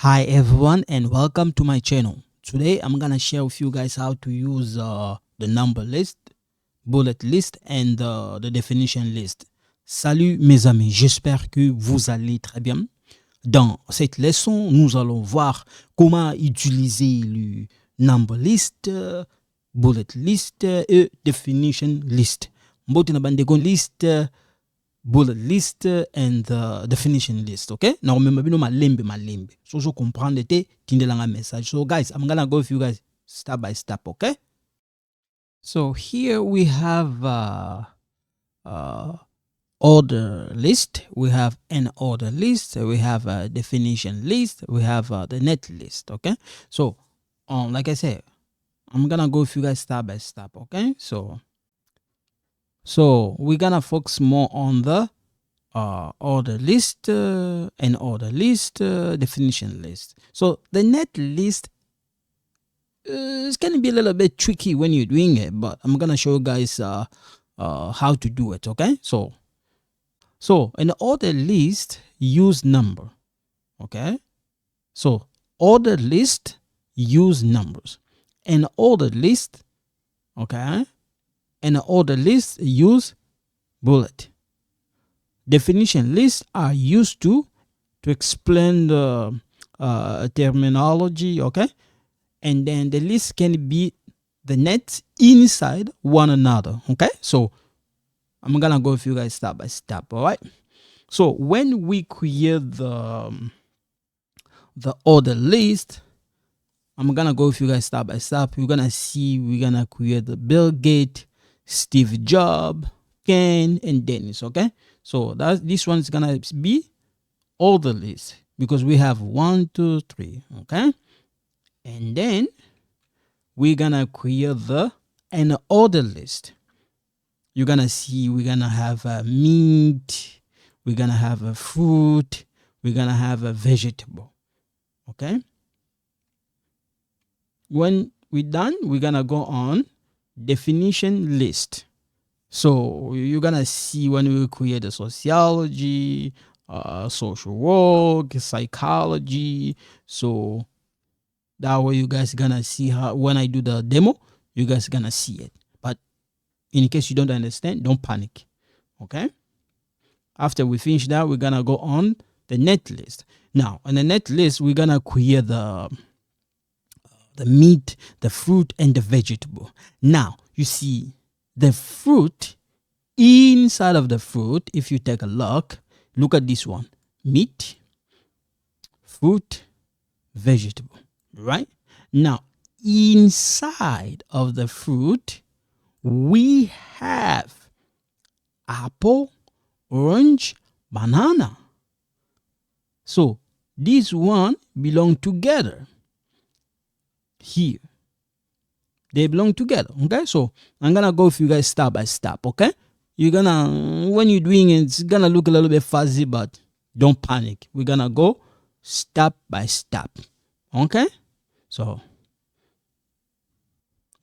Hi everyone and welcome to my channel. Today I'm gonna share with you guys how to use the number list, bullet list and the definition list. Salut mes amis, j'espère que vous allez très bien. Dans cette leçon, nous allons voir comment utiliser le number list, bullet list et definition list. Mbote na bandeko list, bullet list and the definition list. Okay, now remember bino malembe so je comprendre te tindelanga message. So guys, I'm gonna go with you guys step by step. Okay, so here we have order list, we have an order list, we have a definition list, we have the net list. Okay, so like I said, I'm gonna go with you guys step by step. Okay, so we're gonna focus more on the order list and order list, definition list. So the net list is going to be a little bit tricky when you're doing it, but I'm gonna show you guys how to do it. Okay, so in the order list, use number. Okay, so order list, use numbers. And order list, okay, and order list, use bullet. Definition lists are used to explain the terminology. Okay, and then the list can be the net inside one another. Okay, so I'm gonna go with you guys step by step. All right, so when we create the order list, I'm gonna go with you guys step by step. You're gonna see we're gonna create the Bill Gates, Steve Jobs, Ken, and Dennis. Okay, so this one's gonna be order list because we have 1, 2, 3. Okay, and then we're gonna create an order list. You're gonna see we're gonna have a meat, we're gonna have a fruit, we're gonna have a vegetable. Okay, when we're done, we're gonna go on definition list. So you're gonna see when we create a sociology, social work, psychology. So that way you guys gonna see how when I do the demo, you guys gonna see it. But in case you don't understand, don't panic. Okay. After we finish that, we're gonna go on the net list. Now on the net list, we're gonna create the meat, the fruit, and the vegetable. Now you see the fruit. Inside of the fruit, if you take a look at this one: meat, fruit, vegetable. Right now, inside of the fruit, we have apple, orange, banana. So these one belong together here. They belong together. Okay, so I'm gonna go with you guys step by step. Okay, you're gonna, when you're doing it, it's gonna look a little bit fuzzy, but don't panic. We're gonna go step by step. Okay, so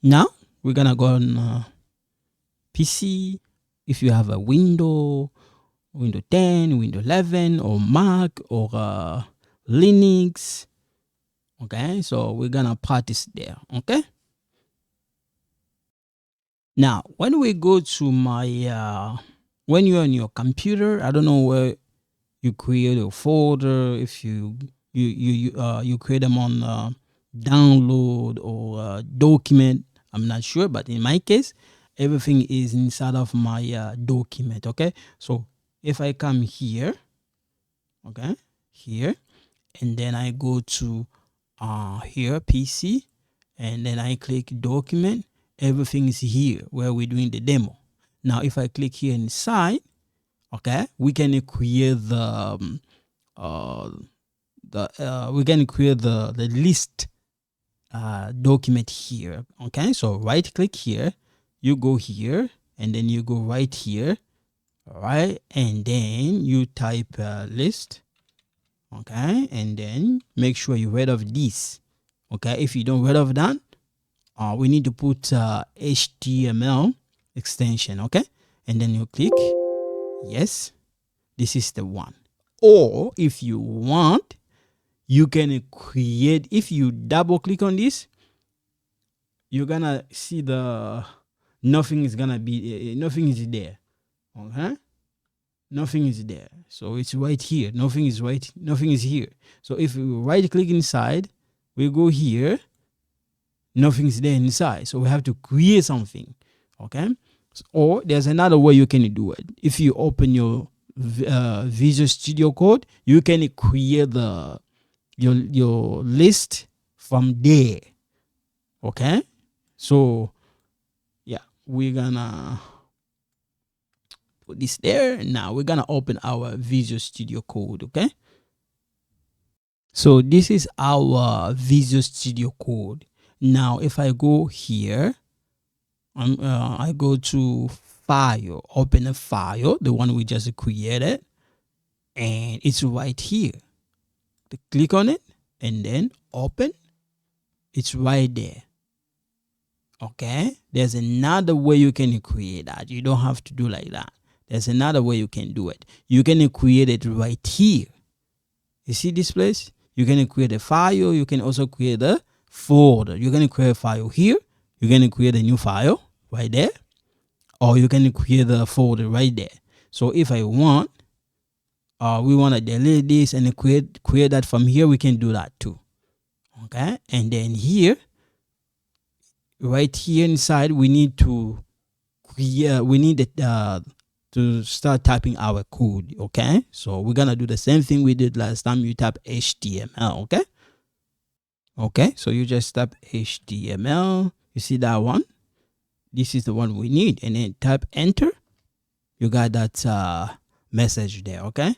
now we're gonna go on PC. If you have a Windows 10, Windows 11, or Mac, or Linux. Okay, so we're gonna practice there. Okay, now when we go to my when you're on your computer, I don't know where you create a folder, if you create them on download or document. I'm not sure, but in my case, everything is inside of my document. Okay, so if I come here, okay, here, and then I go to here, PC, and then I click document, everything is here where we're doing the demo. Now if I click here inside, okay, we can create the list document here. Okay, so right click here, you go here, and then you go right here. All right, and then you type list. Okay, and then make sure you rid of this. Okay, if you don't rid of that, we need to put HTML extension. Okay, and then you click yes, this is the one. Or if you want, you can create. If you double click on this, you're gonna see the nothing is gonna be nothing is there. Okay, nothing is there. So it's right here. Nothing is here. So if we right click inside, we go here, nothing's there inside. So we have to create something. Okay, or there's another way you can do it. If you open your Visual Studio Code, you can create your list from there. Okay, so yeah, we're gonna put this there. Now we're gonna open our Visual Studio Code. Okay, so this is our Visual Studio Code. Now if I go here, I go to file, open a file, the one we just created, and it's right here. Click on it and then open. It's right there. Okay, there's another way you can create that. You don't have to do like that. There's another way you can do it. You can create it right here. You see this place? You can create a file. You can also create a folder. You're going to create a file here. You're going to create a new file right there. Or you can create a folder right there. So if I want, we want to delete this and create that from here, we can do that too. Okay, and then here, right here inside, we need to create, to start typing our code. Okay, so we're gonna do the same thing we did last time. You type HTML. Okay, so you just type HTML. You see that one? This is the one we need, and then type enter. You got that message there. Okay,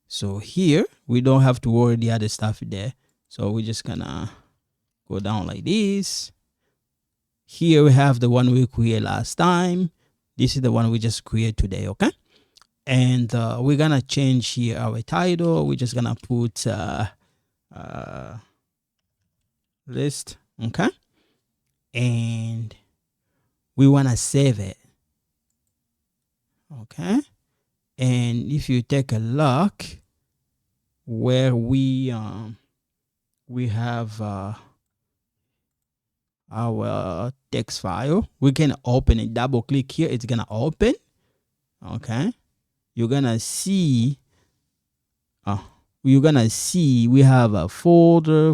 so here we don't have to worry the other stuff there. So we're just gonna go down like this. Here we have the one we created last time. This is the one we just created today. Okay, and we're gonna change here our title. We're just gonna put list. Okay, and we want to save it. Okay, and if you take a look where we have our text file, we can open it. Double click here, it's gonna open. Okay, you're gonna see we have a folder.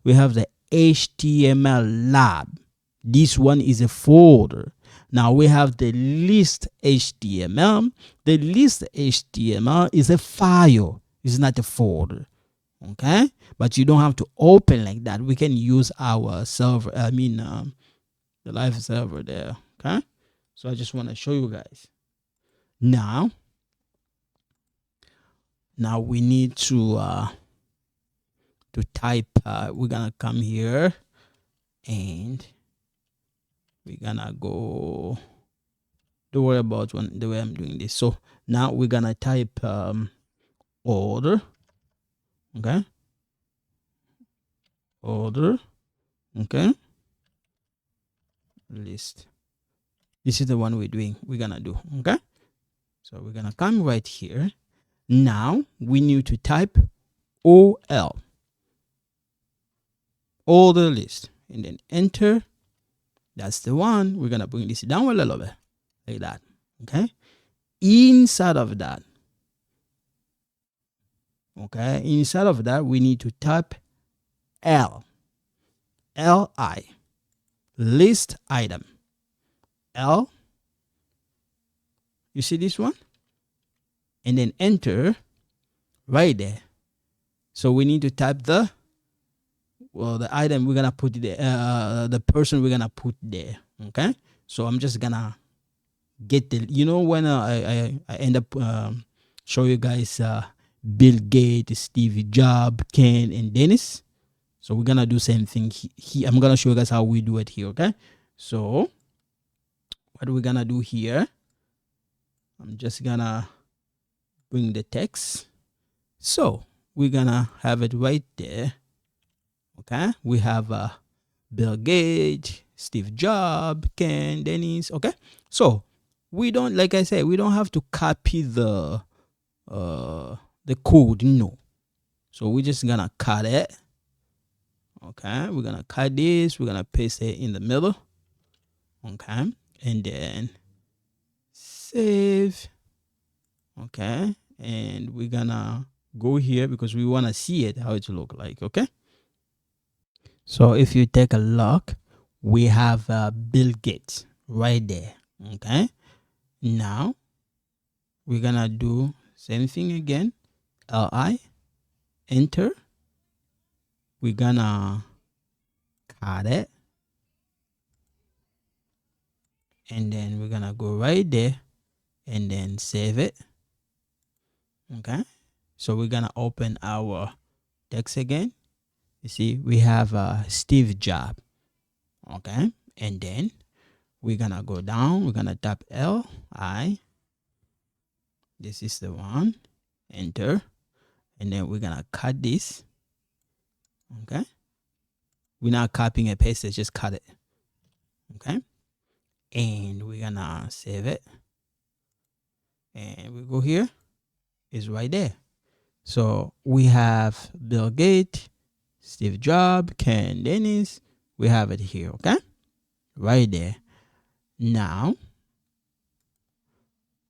We have the HTML lab. This one is a folder. Now we have the list HTML. The list HTML is a file. It's not a folder. Okay, but you don't have to open like that. We can use our server, the live server there. Okay, so I just want to show you guys. Now we need to type. We're gonna come here and we're gonna go. Don't worry about the way I'm doing this. So now we're gonna type order. Okay, order. Okay, list. This is the one we're gonna do. Okay, so we're gonna come right here. Now we need to type OL, order list, and then enter. That's the one. We're gonna bring this down a little bit like that. Okay, inside of that. Okay, inside of that, we need to type LI, list item. L, you see this one? And then enter right there. So we need to type the item we're gonna put there, the person we're gonna put there. Okay, so I'm just gonna get the, when I end up show you guys Bill Gates, Steve Jobs, Ken, and Dennis. So we're gonna do same thing here. I'm gonna show you guys how we do it here. Okay, so what we're gonna do here, I'm just gonna bring the text. So we're gonna have it right there. Okay, we have Bill Gates, Steve Jobs, Ken, Dennis. Okay, so we don't, like I said, we don't have to copy the code. No, So we're just gonna cut it. Okay, we're gonna cut this, we're gonna paste it in the middle. Okay, and then save. Okay, and we're gonna go here because we want to see it how it look like. Okay, so if you take a look, we have Bill Gates right there. Okay, now we're gonna do same thing again. Li, enter. We're gonna cut it, and then we're gonna go right there and then save it. Okay, so we're gonna open our text again. You see, we have Steve Jobs. Okay, and then we're gonna go down. We're gonna tap Li. This is the one. Enter, and then we're gonna cut this. Okay, we're not copying and paste it, just cut it. Okay, and we're gonna save it, and we go here. It's right there. So we have Bill Gates, Steve Jobs, Ken Dennis. We have it here. Okay, right there. Now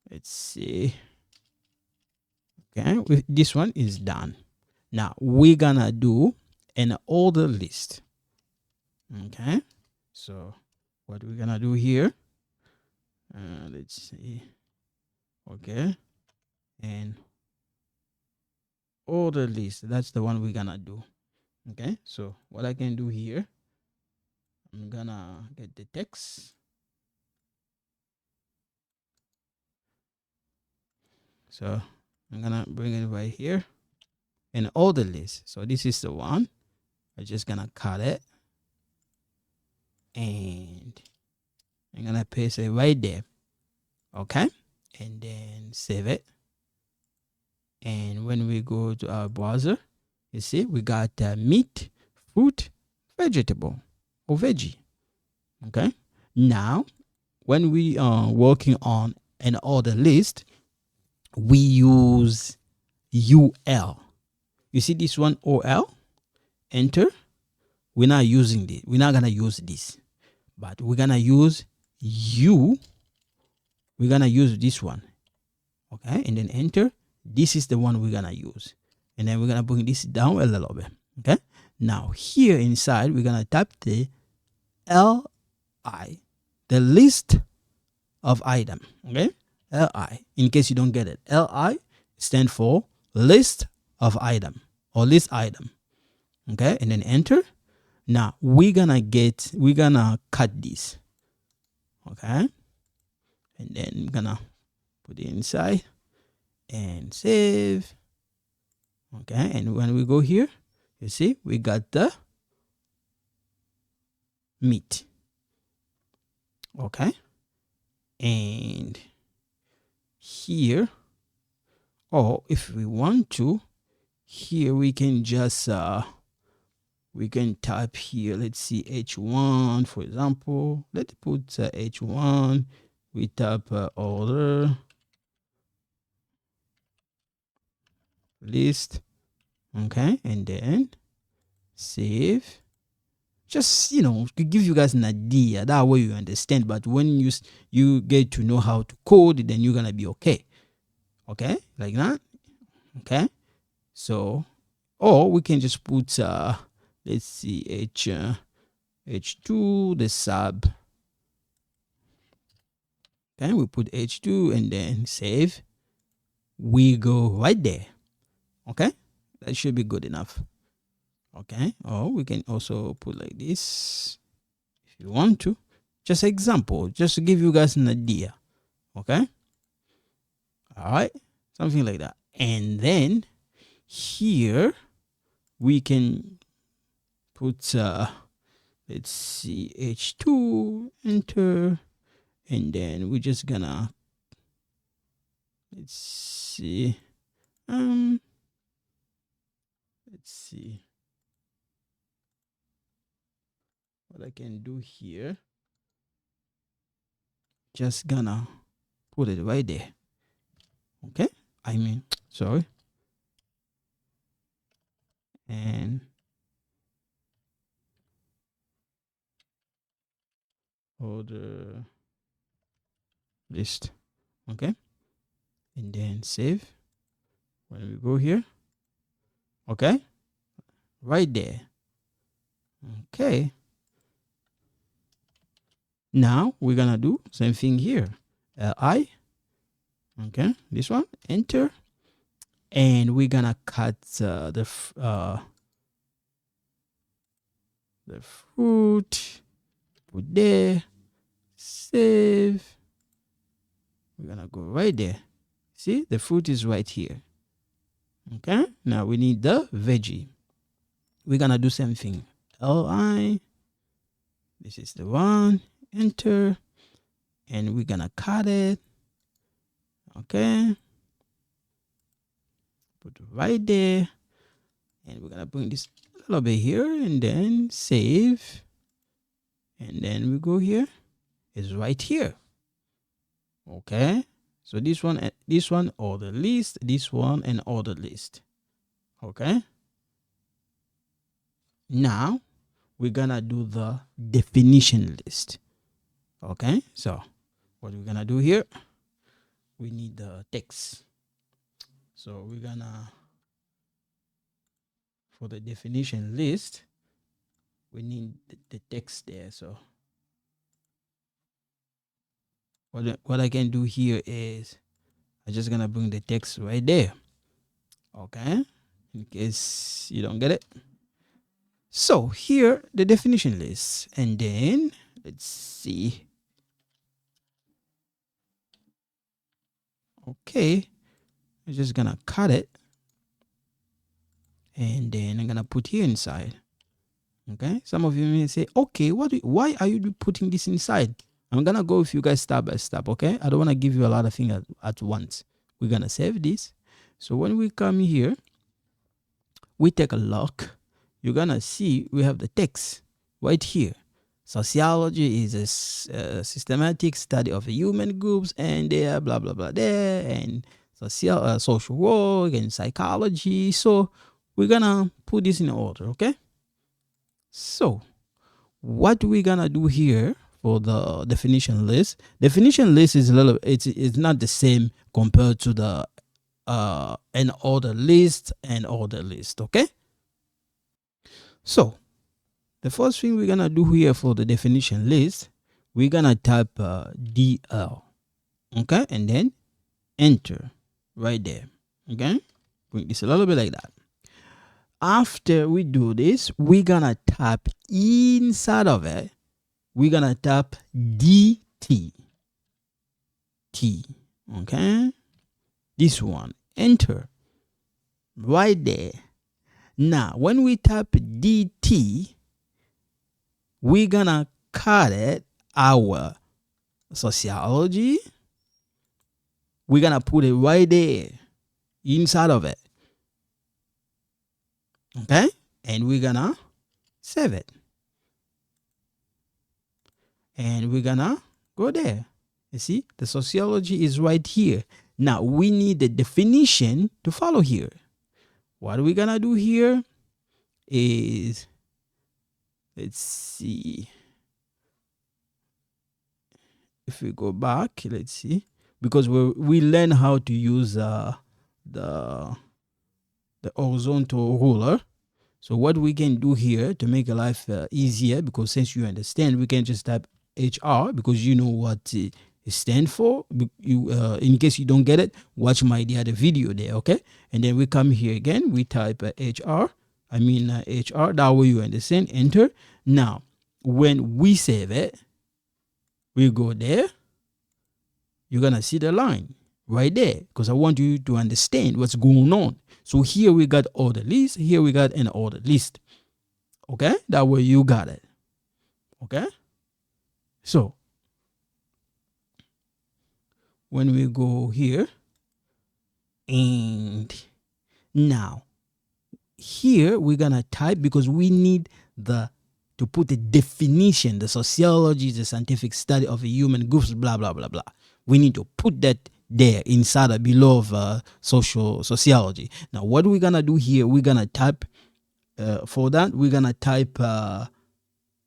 let's see. Okay, this one is done. Now we're gonna do an order list. Okay, so what we're gonna do here, let's see. Okay, and order list, that's the one we're gonna do. Okay, so what I can do here, I'm gonna get the text. So I'm gonna bring it right here, an order list. So this is the one. I'm just gonna cut it, and I'm gonna paste it right there. Okay, and then save it. And when we go to our browser, you see we got meat, fruit, vegetable, or veggie. Okay, now when we are working on an order list, we use UL. You see this one, OL, enter. We're not using this. We're not gonna use this, but we're gonna use U. We're gonna use this one. Okay, and then enter. This is the one we're gonna use, and then we're gonna bring this down a little bit. Okay, now here inside we're gonna type the LI, the list of item. Okay, LI, in case you don't get it, LI stand for list of item or list item. Okay, and then enter. Now we're gonna cut this. Okay, and then we're gonna put it inside and save. Okay, and when we go here, you see we got the meat. Okay, and here, or if we want to, here we can just we can type here, let's see, H1 for example. Let's put H1. We type order list. Okay, and then save. Just, to give you guys an idea, that way you understand. But when you get to know how to code, then you're gonna be okay. Okay, like that. Okay, so, or we can just put let's see, H2, the sub. Okay, we put H2 and then save. We go right there. Okay, that should be good enough. Okay, or we can also put like this if you want to. Just example, just to give you guys an idea. Okay, all right, something like that. And then here we can put let's see, H2, enter, and then we're just gonna, let's see, what I can do here. Just gonna put it right there. Okay, sorry. and order list. Okay, and then save. When we go here, okay, right there. Okay, now we're gonna do same thing here. Li, okay, this one, enter, and we're gonna cut the fruit, put there, save. We're gonna go right there. See, the fruit is right here. Okay, now we need the veggie. We're gonna do same thing. Li, this is the one, enter, and we're gonna cut it. Okay, put it right there, and we're gonna bring this a little bit here, and then save, and then we go here. It's right here. Okay, so this one order list, this one and order list. Okay, now we're gonna do the definition list. Okay, so what we're gonna do here, we need the text. So we're gonna, for the definition list, we need the text there. So what I can do here is I'm just gonna bring the text right there. Okay, in case you don't get it. So here the definition list, and then let's see. Okay, I'm just gonna cut it, and then I'm gonna put here inside. Okay, some of you may say, okay, why are you putting this inside? I'm gonna go with you guys step by step. Okay, I don't want to give you a lot of things at once. We're gonna save this. So when we come here, we take a look. You're gonna see we have the text right here. Sociology is a systematic study of human groups, and there, blah blah blah, there, and social work and psychology. So we're gonna put this in order. Okay. So what we're gonna do here for the definition list is it's not the same compared to the an order list and order list. Okay, so the first thing we're gonna do here for the definition list, we're gonna type DL. Okay, and then enter right there. Okay, bring this a little bit like that. After we do this, we're gonna type inside of it, we're gonna type DT. Okay, this one, enter right there. Now when we type DT, we're gonna cut it our sociology. We're gonna put it right there inside of it. Okay, and we're gonna save it, and we're gonna go there. You see, the sociology is right here. Now we need the definition to follow here. What we're gonna do here is, let's see, if we go back, let's see, because we learn how to use the horizontal ruler. So what we can do here to make life easier, because since you understand, we can just type HR, because you know what it stands for. You in case you don't get it, watch the other video there. Okay, and then we come here again, we type HR. HR. That way you understand. Enter. Now when we save it, we go there. You're gonna see the line right there, because I want you to understand what's going on. So here we got order list, here we got an order list. Okay, that way you got it. Okay, so when we go here, and now here we're gonna type, because we need to put the definition, the sociology, the scientific study of a human groups, blah blah blah blah. We need to put that there inside or below of sociology. Now what we're gonna do here, we're gonna type for that, we're gonna type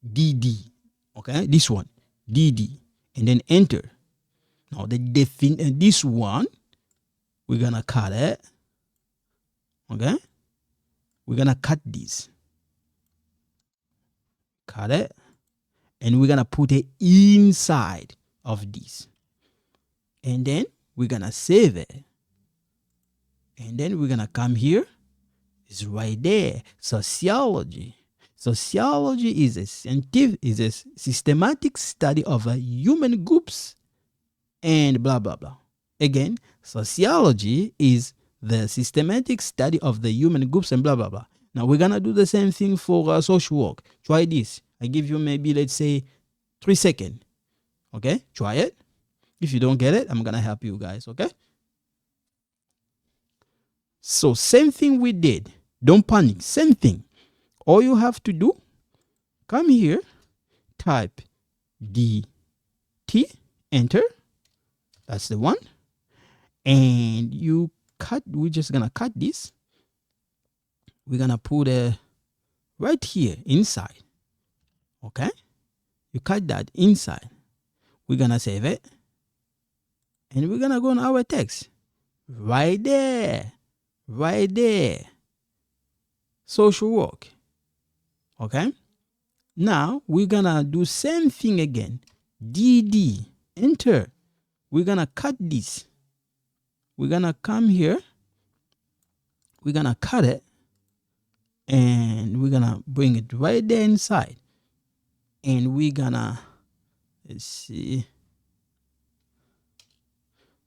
DD. Okay, this one, DD, and then enter. Now this one, we're gonna cut it. Okay, we're gonna cut this, cut it, and we're gonna put it inside of this, and then we're gonna save it, and then we're gonna come here. It's right there. Sociology. Sociology is a systematic study of human groups and blah blah blah. Again, sociology is the systematic study of the human groups and blah blah blah. Now we're gonna do the same thing for social work. Try this. I give you maybe, let's say, 3 seconds. Okay, try it. If you don't get it, I'm gonna help you guys. Okay. So same thing we did. Don't panic. Same thing. All you have to do, come here, type DT, enter. That's the one. And you cut, we're just gonna cut this. We're gonna put it right here inside. Okay? You cut that inside. We're gonna save it. And we're gonna go on our text. Right there. Right there. Social work. Okay? Now we're gonna do same thing again. DD, enter. We're gonna cut this. We're gonna come here. We're gonna cut it. And we're gonna bring it right there inside. And we're gonna, let's see.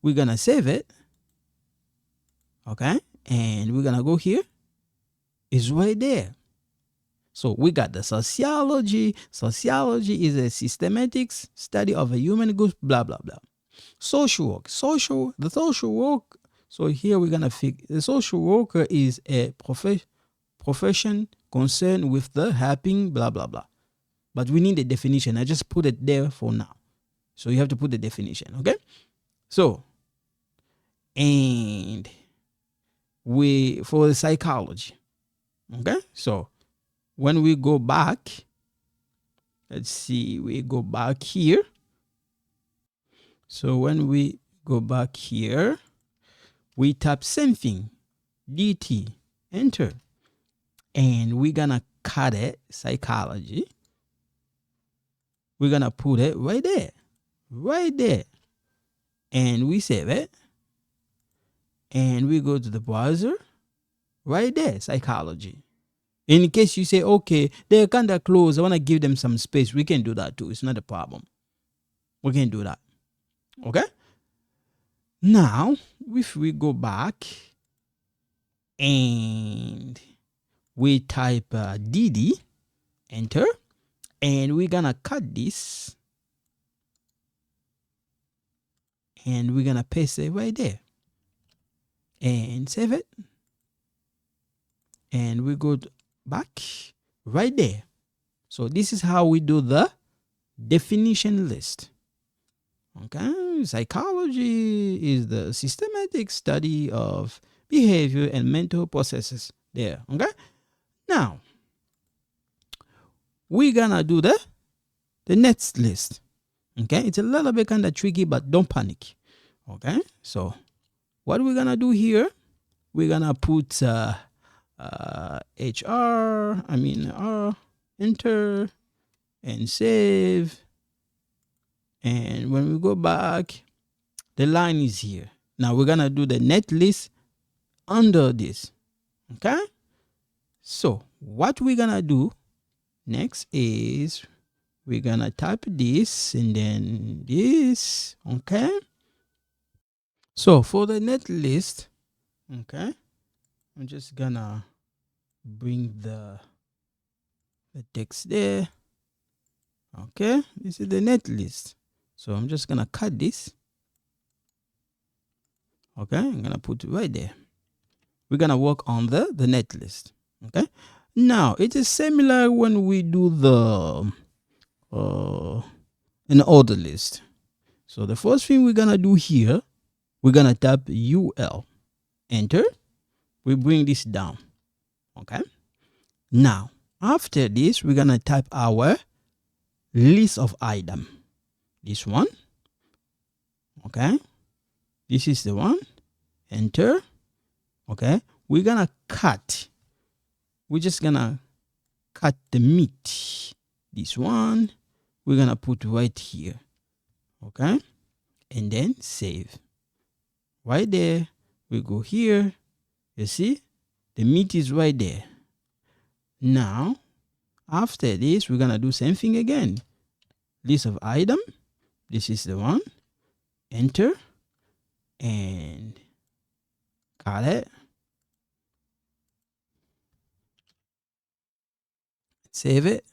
We're gonna save it. Okay? And we're gonna go here. It's right there. So we got the sociology. Sociology is a systematic study of a human group, blah, blah, blah. Social work. The social work. So here we're going to fix. The social worker is a profession concerned with the helping, blah, blah, blah. But we need a definition. I just put it there for now. So you have to put the definition, okay? So, and for the psychology. Okay, so when we go back, let's see, we go back here. So when we go back here, we tap same thing, DT, enter. And we're gonna cut it, psychology. We're gonna put it right there, right there. And we save it. And we go to the browser. Right there, psychology. In case you say, okay, they're kind of close, I want to give them some space, we can do that too. It's not a problem. We can do that. Okay? Now, if we go back and we type DD, enter, and we're going to cut this and we're going to paste it right there and save it. And we go back right there. So this is how we do the definition list. Okay, psychology is the systematic study of behavior and mental processes there. Okay, now we're gonna do the next list. Okay, it's a little bit kind of tricky, but don't panic. Okay, so what we're gonna do here, we're gonna put enter and save. And when we go back, the line is here. Now we're gonna do the net list under this. Okay, so what we're gonna do next is we're gonna type this and then this. Okay, so for the net list, okay, I'm just gonna bring the text there. Okay, this is the net list. So I'm just gonna cut this. Okay, I'm gonna put it right there. We're gonna work on the net list. Okay, now it is similar when we do the an order list. So the first thing we're gonna do here, we're gonna tap UL, enter. We bring this down. Okay, Now, after this, we're going to type our list of item. This one. Okay. This is the one. Enter. Okay. We're going to cut. We're just going to cut the meat. This one. We're going to put right here. Okay. And then save. Right there. We go here. You see? The meat is right there. Now, after this, we're going to do same thing again. List of item. This is the one. Enter. And cut it. Save it.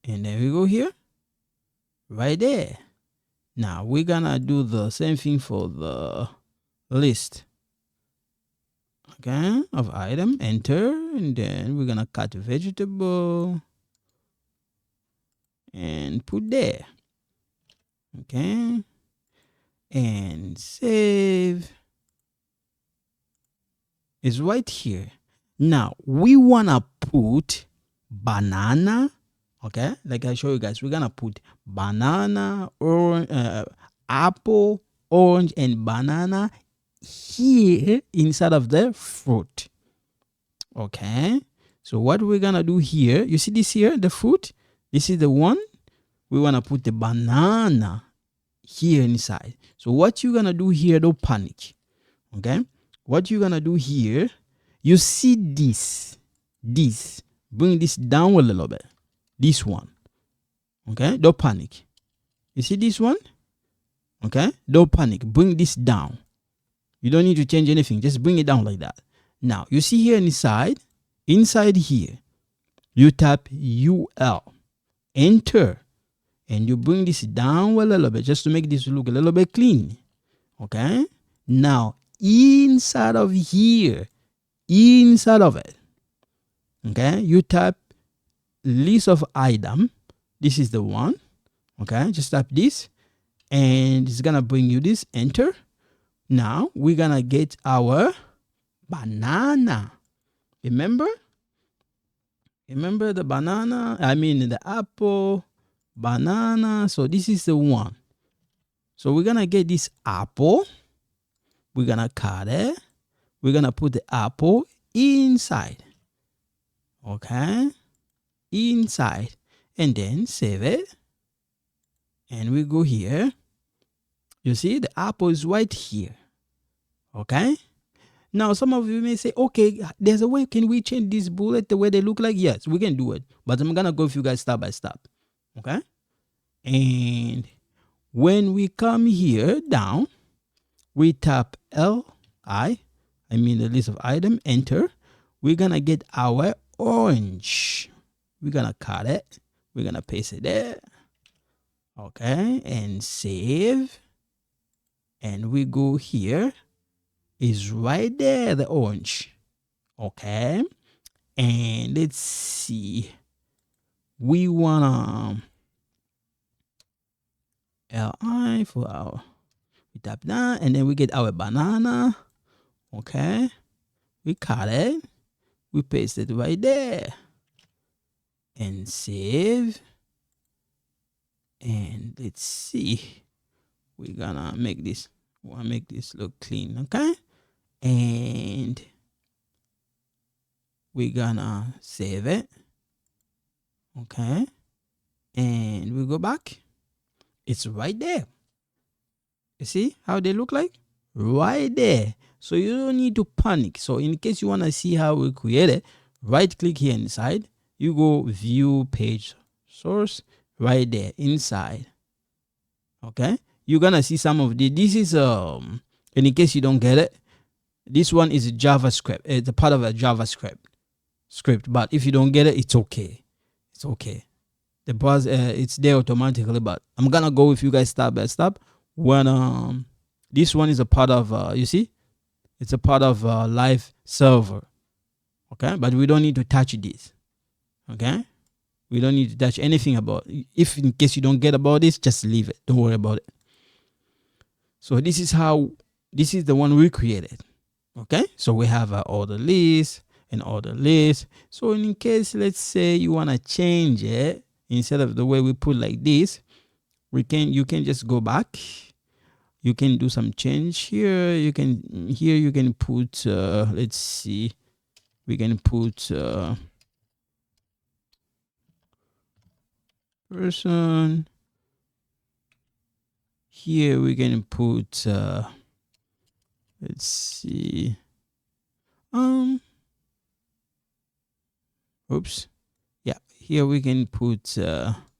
And then we go here. Right there. Now, we're going to do the same thing for the list. Okay, of item, enter, and then we're gonna cut a vegetable and put there. Okay, and save. It's right here. Now we wanna put banana. Okay, like I show you guys, we're gonna put banana, orange, apple, orange, and banana here inside of the fruit. Okay, so what we're gonna do here, you see this here, the fruit, this is the one. We want to put the banana here inside. So what you're gonna do here, don't panic. Okay, what you're gonna do here, you see this, bring this down a little bit, this one. Okay, don't panic. You see this one? Okay, don't panic, bring this down. You don't need to change anything. Just bring it down like that. Now, you see here inside here, you tap UL, enter, and you bring this down a little bit just to make this look a little bit clean. Okay? Now, inside of here, inside of it, okay, you tap list of item. This is the one. Okay? Just tap this, and it's going to bring you this, enter. Now, we're going to get our banana. Remember? Remember the banana? I mean the apple, banana. So this is the one. So we're going to get this apple. We're going to cut it. We're going to put the apple inside. Okay? Inside. And then save it. And we go here. You see, the apple is right here. Okay? Now, some of you may say, okay, there's a way, can we change this bullet the way they look like? Yes, we can do it. But I'm going to go with you guys step by step. Okay? And when we come here down, we tap I mean the list of item, enter. We're going to get our orange. We're going to cut it. We're going to paste it there. Okay? And save. And we go here. Is right there, the orange. Okay. And let's see. We wanna LI for our, we tap that, and then we get our banana. Okay. We cut it. We paste it right there. And save. And let's see. We're gonna make this. Want to make this look clean, okay? And we're gonna save it, okay? And we go back. It's right there. You see how they look like? Right there. So you don't need to panic. So in case you want to see how we create it, right click here inside. You go view page source right there inside. Okay? You're gonna see some of this is and in case you don't get it, this one is JavaScript. It's a part of a JavaScript script, but if you don't get it, it's okay. It's okay. The browser it's there automatically, but I'm gonna go with you guys step by step. When this one is a part of you see, it's a part of live server. Okay, but we don't need to touch this. Okay, we don't need to touch anything about it. If in case you don't get about this, just leave it. Don't worry about it. So this is the one we created. Okay, so we have our order list, and order list. So in case, let's say you want to change it, instead of the way we put like this, you can just go back. You can do some change here. You can put, let's see, we can put person. Here we can put, let's see, oops, yeah, here we can put, let's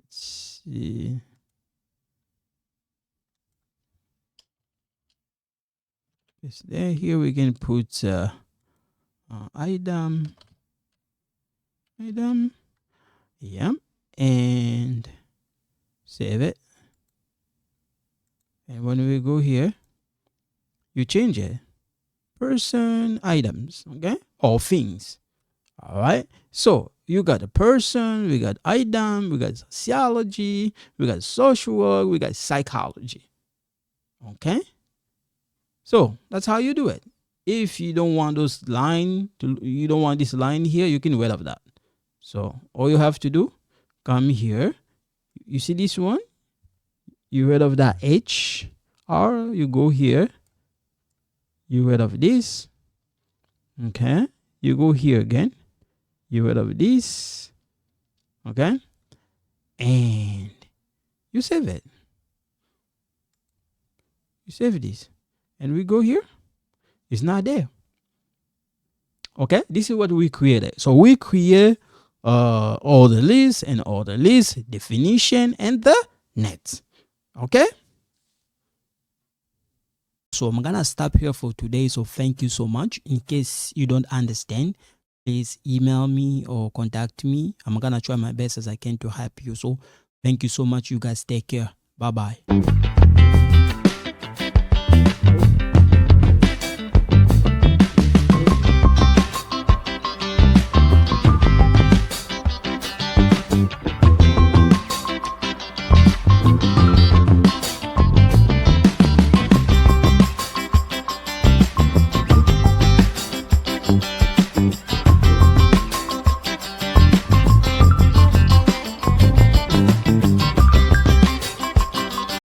see, it's there. Here we can put item, yeah, and save it. And when we go here, you change it, person, items, okay, or things. All right, so you got a person, we got item, we got sociology, we got social work, we got psychology. Okay, so that's how you do it. If you don't want those you don't want this line here, you can get rid of that. So all you have to do, come here. You see this one? You rid of that H, or you go here. You rid of this. Okay, you go here again. You rid of this. Okay, and you save it. You save this, and we go here. It's not there. Okay, this is what we created. So we create order list and order list definition and the net. Okay, so I'm gonna stop here for today. So thank you so much. In case you don't understand, please email me or contact me. I'm gonna try my best as I can to help you. So thank you so much. You guys take care. Bye bye.